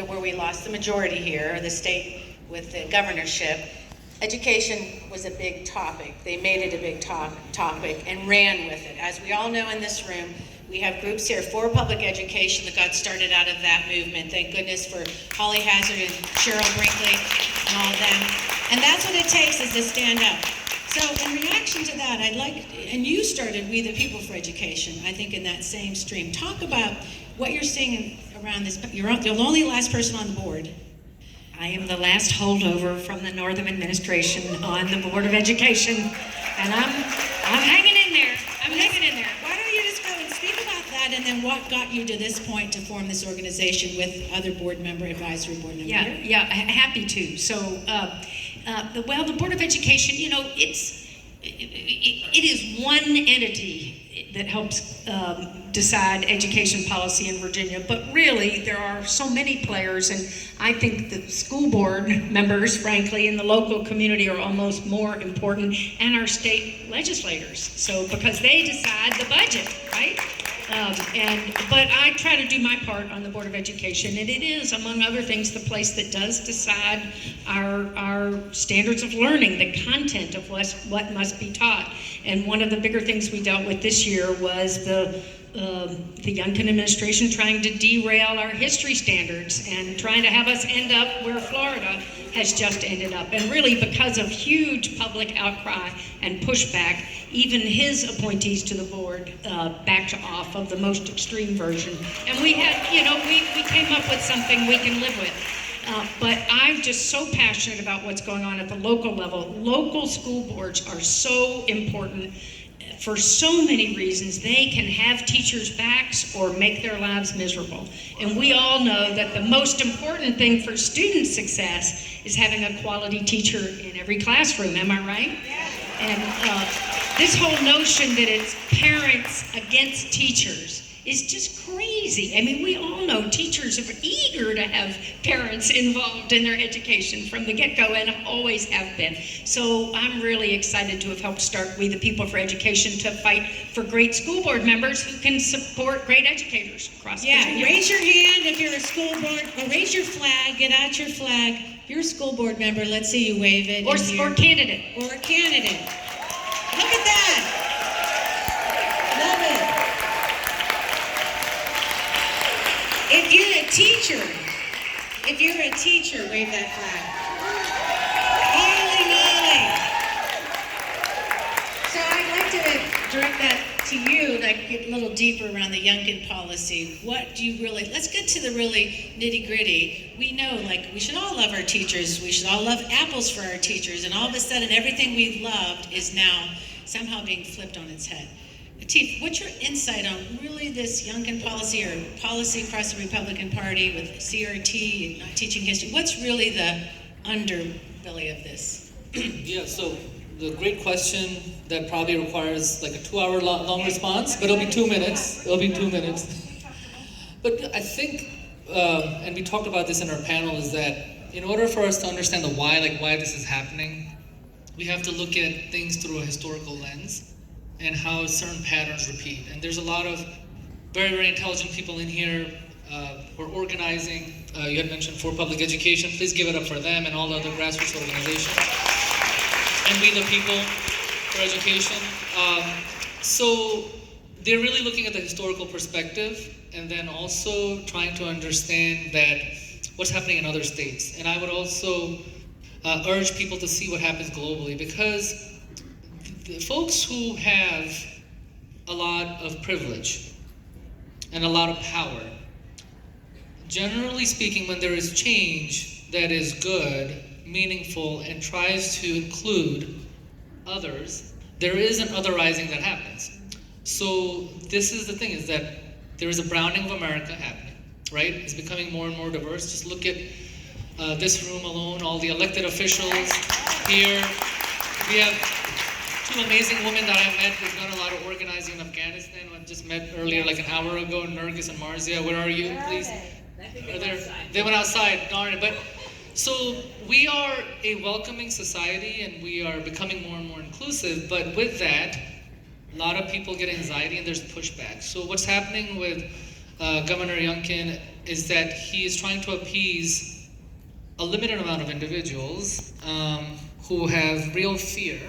where we lost the majority here, the state with the governorship, education was a big topic. They made it a big topic and ran with it. As we all know in this room, we have groups here for public education that got started out of that movement. Thank goodness for Holly Hazard and Cheryl Brinkley and all of them. And that's what it takes, is to stand up. So in reaction to that, I'd like, and you started We the People for Education, I think in that same stream. Talk about what you're seeing around this. You're the only last person on the board. I am the last holdover from the Northam administration on the Board of Education, and I'm hanging in there. I'm hanging in there. Why don't you just go and speak about that, and then what got you to this point to form this organization with other advisory board members? Yeah, happy to. So, the Board of Education, it is one entity that helps decide education policy in Virginia, but really there are so many players, and I think the school board members, frankly, in the local community are almost more important, and our state legislators. So because they decide the budget, right? But I try to do my part on the Board of Education, and it is, among other things, the place that does decide our standards of learning, the content of what must be taught. And one of the bigger things we dealt with this year was the Youngkin administration trying to derail our history standards and trying to have us end up where Florida has just ended up. And really, because of huge public outcry and pushback, even his appointees to the board backed off of the most extreme version. And we had, we came up with something we can live with. But I'm just so passionate about what's going on at the local level. Local school boards are so important for so many reasons. They can have teachers' backs or make their lives miserable. And we all know that the most important thing for student success is having a quality teacher in every classroom. Am I right? Yeah. And this whole notion that it's parents against teachers is just crazy. I mean, we all know teachers are eager to have parents involved in their education from the get-go, and always have been. So I'm really excited to have helped start We the People for Education to fight for great school board members who can support great educators across Virginia. Raise your hand if you're a school board, or raise your flag, get out your flag. If you're a school board member, let's see you wave it. Or candidate. Or a candidate. Look at that. Love it. If you're a teacher, wave that flag. Holy moly! So I'd like to direct that to you, get a little deeper around the Youngkin policy. What do you really, let's get to the really nitty gritty. We know, we should all love our teachers. We should all love apples for our teachers. And all of a sudden, everything we've loved is now somehow being flipped on its head. Atif, what's your insight on really this Youngkin policy, or policy across the Republican Party with CRT and not teaching history? What's really the underbelly of this? Yeah, so the great question that probably requires a 2-hour long response, but it'll be 2 minutes. It'll be 2 minutes. But I think, and we talked about this in our panel, is that in order for us to understand the why this is happening, we have to look at things through a historical lens and how certain patterns repeat. And there's a lot of very, very intelligent people in here who are organizing. You had mentioned For Public Education. Please give it up for them and all the other grassroots organizations. And We the People for Education. So they're really looking at the historical perspective, and then also trying to understand that what's happening in other states. And I would also urge people to see what happens globally, because the folks who have a lot of privilege and a lot of power, generally speaking, when there is change that is good, meaningful, and tries to include others, there is an otherizing that happens. So this is the thing, is that there is a browning of America happening, right? It's becoming more and more diverse. Just look at this room alone, all the elected officials here. We have 2 amazing women that I've met who've done a lot of organizing in Afghanistan. I just met earlier, an hour ago, Nergis and Marzia. Where are you, please? They went outside, darn it. But so we are a welcoming society, and we are becoming more and more inclusive. But with that, a lot of people get anxiety and there's pushback. So what's happening with Governor Youngkin is that he is trying to appease a limited amount of individuals who have real fear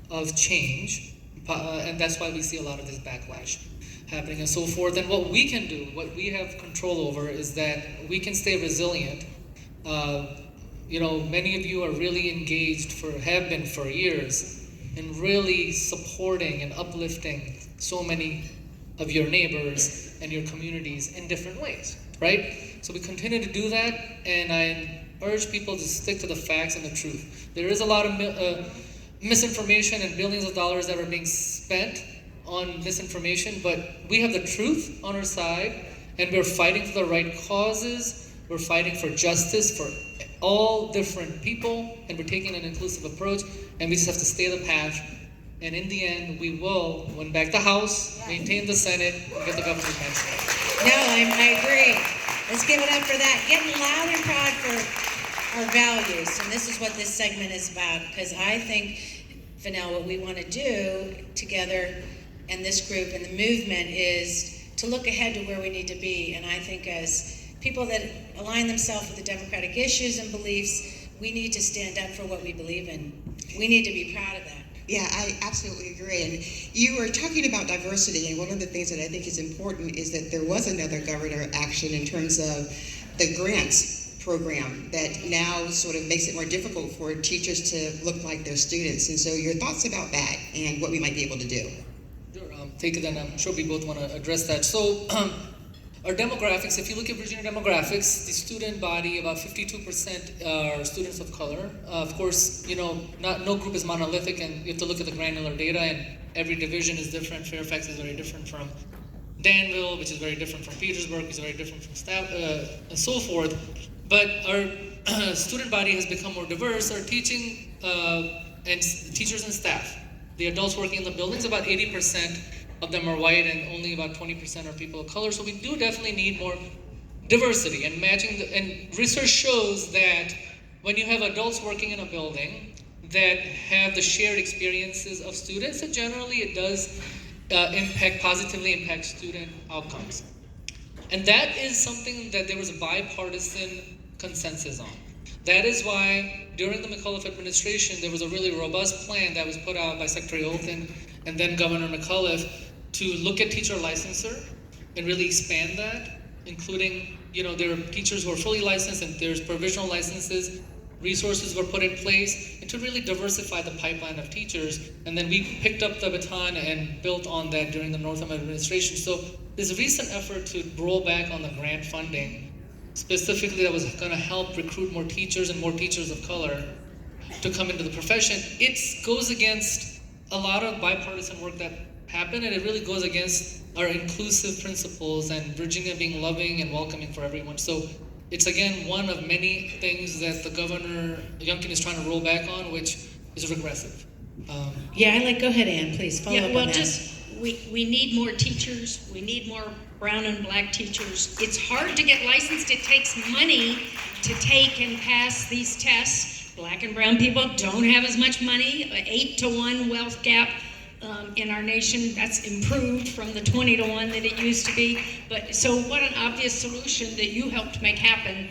of change, and that's why we see a lot of this backlash happening and so forth. And what we can do, what we have control over, is that we can stay resilient. Many of you are really engaged have been for years, in really supporting and uplifting so many of your neighbors and your communities in different ways, right? So we continue to do that, and I urge people to stick to the facts and the truth. There is a lot of misinformation and billions of dollars that are being spent on misinformation, but we have the truth on our side, and we're fighting for the right causes. We're fighting for justice for all different people, and we're taking an inclusive approach, and we just have to stay the path. And in the end, we will win back the House, maintain the Senate, and get the governor's mandate. No, I agree. Let's give it up for that. Getting loud and proud for our values. And this is what this segment is about. Because I think, Vanel, what we want to do together and this group and the movement is to look ahead to where we need to be. And I think as people that align themselves with the democratic issues and beliefs, we need to stand up for what we believe in. We need to be proud of that. Yeah, I absolutely agree. And you were talking about diversity, and one of the things that I think is important is that there was another governor action in terms of the grants program that now sort of makes it more difficult for teachers to look like their students. And so your thoughts about that and what we might be able to do. Sure, take it, and I'm sure we both want to address that. So our demographics, if you look at Virginia demographics, the student body, about 52% are students of color. Of course, no group is monolithic, and you have to look at the granular data, and every division is different. Fairfax is very different from Danville, which is very different from Petersburg, which is very different from staff, and so forth. But our student body has become more diverse. Our teaching and teachers and staff, the adults working in the buildings, about 80% of them are white, and only about 20% are people of color. So we do definitely need more diversity and matching. And research shows that when you have adults working in a building that have the shared experiences of students, that generally it does positively impact student outcomes. And that is something that there was a bipartisan consensus on. That is why during the McAuliffe administration, there was a really robust plan that was put out by Secretary Holton and then Governor McAuliffe to look at teacher licensure and really expand that, including, there are teachers who are fully licensed and there's provisional licenses. Resources were put in place and to really diversify the pipeline of teachers. And then we picked up the baton and built on that during the Northam administration. So there's a recent effort to roll back on the grant funding, specifically that was going to help recruit more teachers and more teachers of color to come into the profession. It goes against a lot of bipartisan work that happened, and it really goes against our inclusive principles and Virginia being loving and welcoming for everyone. So it's again one of many things that the Governor Youngkin is trying to roll back on, which is regressive. Go ahead, Ann, please follow up on that. We need more teachers. We need more brown and black teachers. It's hard to get licensed. It takes money to take and pass these tests. Black and brown people don't have as much money. 8-to-1 wealth gap in our nation. That's improved from the 20-to-1 that it used to be. But so what an obvious solution that you helped make happen,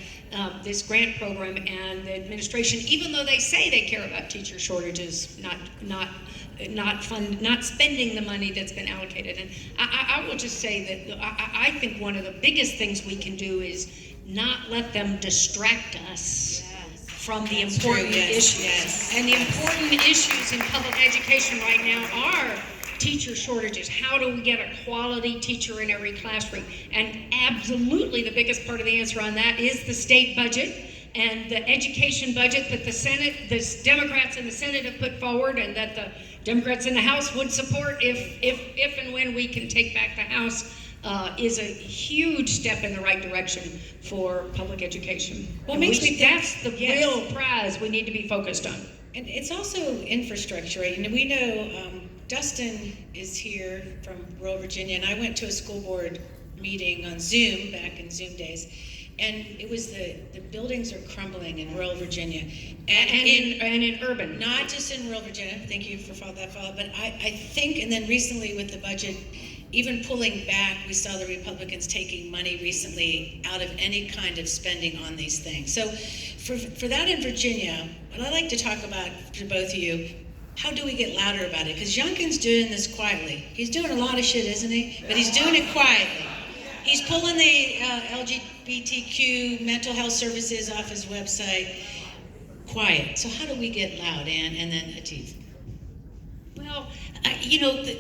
this grant program and the administration, even though they say they care about teacher shortages, not spending the money that's been allocated. And I will just say that I think one of the biggest things we can do is not let them distract us from the important issues. Yes. And the important issues in public education right now are teacher shortages. How do we get a quality teacher in every classroom? And absolutely the biggest part of the answer on that is the state budget and the education budget that the Democrats in the Senate have put forward, and that the Democrats in the House would support if and when we can take back the House. Is a huge step in the right direction for public education. Well, that's the real prize we need to be focused on. And it's also infrastructure. And we know Dustin is here from rural Virginia, and I went to a school board meeting on Zoom back in Zoom days, and it was the buildings are crumbling in rural Virginia. And in urban. Not just in rural Virginia, thank you for that follow, but I think, and then recently with the budget even pulling back, we saw the Republicans taking money recently out of any kind of spending on these things. So for that in Virginia, what I'd like to talk about to both of you, how do we get louder about it? Because Youngkin's doing this quietly. He's doing a lot of shit, isn't he? But he's doing it quietly. He's pulling the LGBTQ mental health services off his website. Quiet. So how do we get loud, Ann, and then Atif? Well,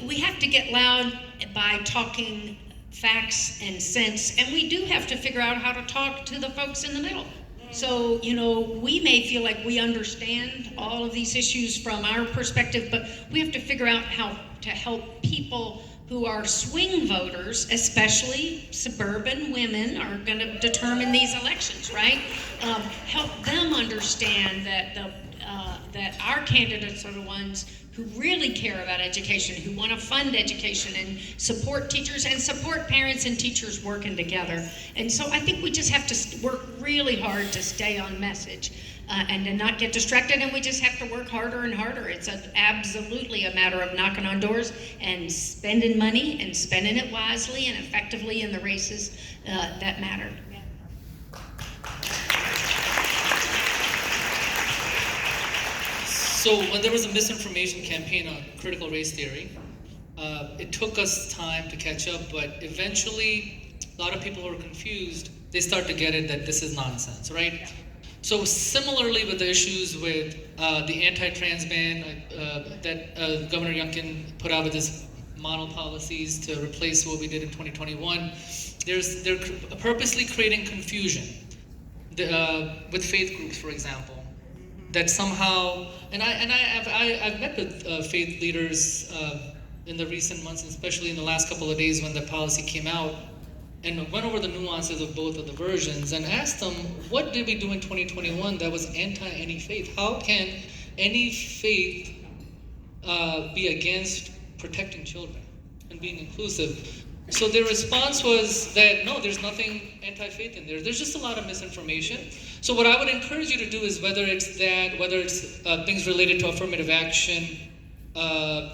we have to get loud by talking facts and sense, and we do have to figure out how to talk to the folks in the middle. So, we may feel like we understand all of these issues from our perspective, but we have to figure out how to help people who are swing voters, especially suburban women, are going to determine these elections, right? Help them understand that that our candidates are the ones who really care about education, who want to fund education and support teachers and support parents and teachers working together. And so I think we just have to work really hard to stay on message and to not get distracted, and we just have to work harder and harder. It's absolutely a matter of knocking on doors and spending money and spending it wisely and effectively in the races that matter. So when there was a misinformation campaign on critical race theory, it took us time to catch up, but eventually a lot of people who are confused, they start to get it that this is nonsense, right? So similarly with the issues with the anti-trans ban that Governor Youngkin put out with his model policies to replace what we did in 2021, they're purposely creating confusion with faith groups, for example. That somehow, I've met with faith leaders in the recent months, especially in the last couple of days when the policy came out, and went over the nuances of both of the versions and asked them, what did we do in 2021 that was anti any faith? How can any faith be against protecting children and being inclusive? So their response was that, no, there's nothing anti-faith in there. There's just a lot of misinformation. So what I would encourage you to do is whether it's things related to affirmative action,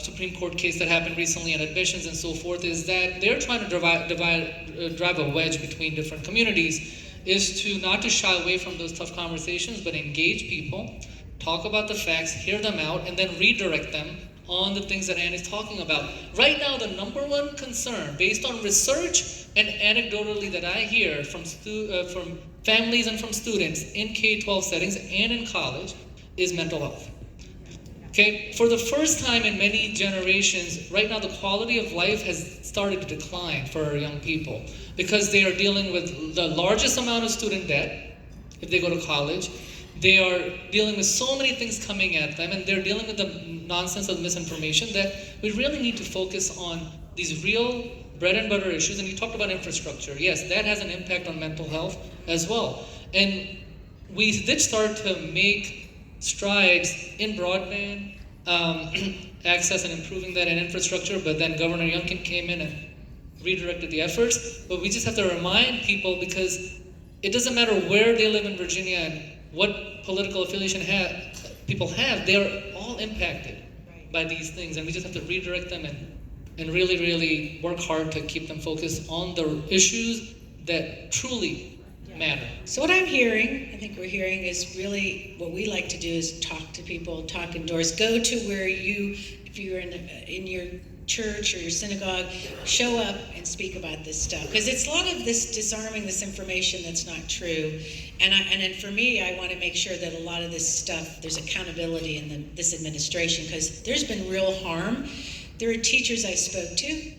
Supreme Court case that happened recently on admissions and so forth, is that they're trying to drive a wedge between different communities, is to not to shy away from those tough conversations, but engage people, talk about the facts, hear them out, and then redirect them on the things that Ann is talking about. Right now, the number one concern, based on research and anecdotally that I hear from families and from students in K-12 settings and in college, is mental health. Okay, for the first time in many generations, right now the quality of life has started to decline for our young people because they are dealing with the largest amount of student debt if they go to college. They are dealing with so many things coming at them, and they're dealing with the nonsense of misinformation that we really need to focus on these real bread and butter issues. And you talked about infrastructure. Yes, that has an impact on mental health as well. And we did start to make strides in broadband access and improving that in infrastructure, but then Governor Youngkin came in and redirected the efforts. But we just have to remind people, because it doesn't matter where they live in Virginia and what political affiliation people have, they're all impacted by these things, and we just have to redirect them and really, really work hard to keep them focused on the issues that truly matter. So what I'm hearing, I think we're hearing, is really what we like to do is talk to people, talk indoors, go to where if you're in your church or your synagogue, show up and speak about this stuff, because it's a lot of this disarming this information that's not true. And then for me, I want to make sure that a lot of this stuff, there's accountability in this administration, because there's been real harm. There are teachers I spoke to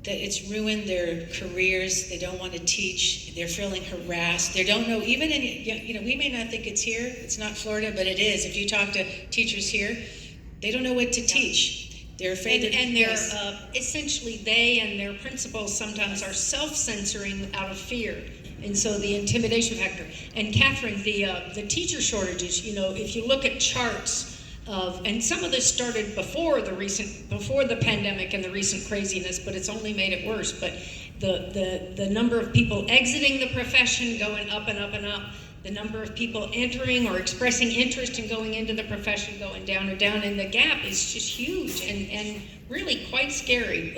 that it's ruined their careers. They don't want to teach. They're feeling harassed. They don't know, even in, we may not think it's here. It's not Florida, but it is. If you talk to teachers here, they don't know what to teach. They're afraid and they're essentially, they and their principals sometimes are self-censoring out of fear, and so the intimidation factor. And Catherine, the teacher shortages, if you look at charts and some of this started before the pandemic and the recent craziness, but it's only made it worse. But the number of people exiting the profession going up and up and up. the number of people entering or expressing interest in going into the profession going down and down, and the gap is just huge and really quite scary.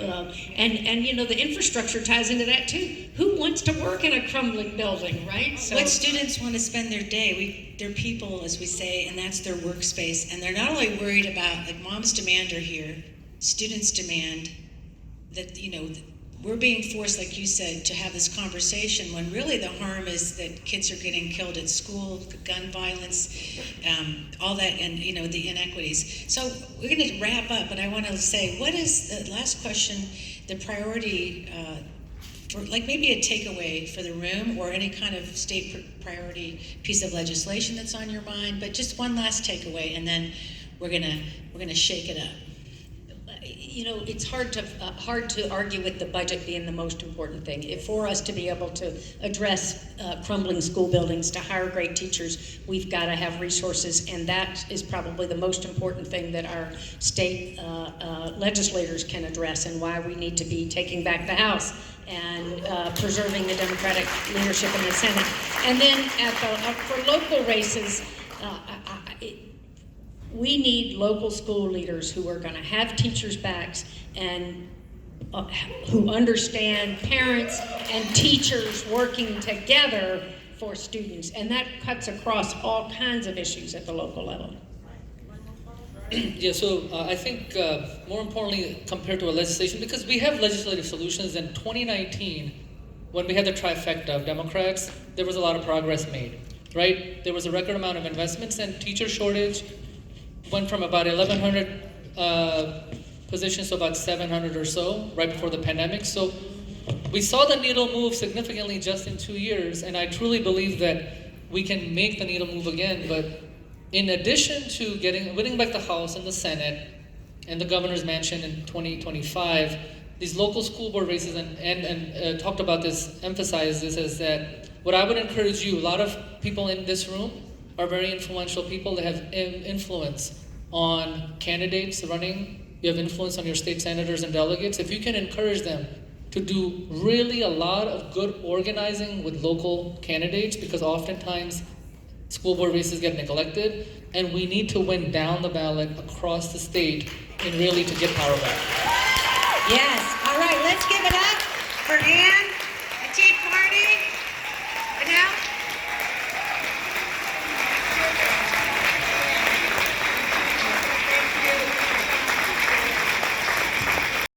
And you know, the infrastructure ties into that too. Who wants to work in a crumbling building, right? So What students want to spend their day, they're people, as we say, and that's their workspace. And they're not only worried about, like, moms demand are here, students demand that, you know, we're being forced, like you said, to have this conversation when really the harm is that kids are getting killed at school, gun violence, all that, and you know, the inequities. So we're going to wrap up, but I want to say, what is the last question? The priority for, like, maybe a takeaway for the room, or any kind of state priority piece of legislation that's on your mind. But just one last takeaway, and then we're gonna shake it up. you know, it's hard to argue with the budget being the most important thing. For us to be able to address crumbling school buildings, to hire great teachers, we've got to have resources, and that is probably the most important thing that our state legislators can address, and why we need to be taking back the House and preserving the Democratic leadership in the Senate. And then for local races, we need local school leaders who are going to have teachers' backs and who understand parents and teachers working together for students. And that cuts across all kinds of issues at the local level. Yeah, so I think more importantly, compared to a legislation, because we have legislative solutions. In 2019, when we had the trifecta of Democrats, there was a lot of progress made, right? There was a record amount of investments, and teacher shortage went from about 1,100 positions to about 700 or so right before the pandemic. So we saw the needle move significantly just in 2 years, and I truly believe that we can make the needle move again. But in addition to winning back the House and the Senate and the governor's mansion in 2025, these local school board races and talked about this, emphasized this, is that what I would encourage you, a lot of people in this room are very influential people that have influence on candidates running. You have influence on your state senators and delegates. If you can encourage them to do really a lot of good organizing with local candidates, because oftentimes school board races get neglected, and we need to win down the ballot across the state and really to get power back. Yes. All right, let's give it up for Ann, Atif, Qarni, and now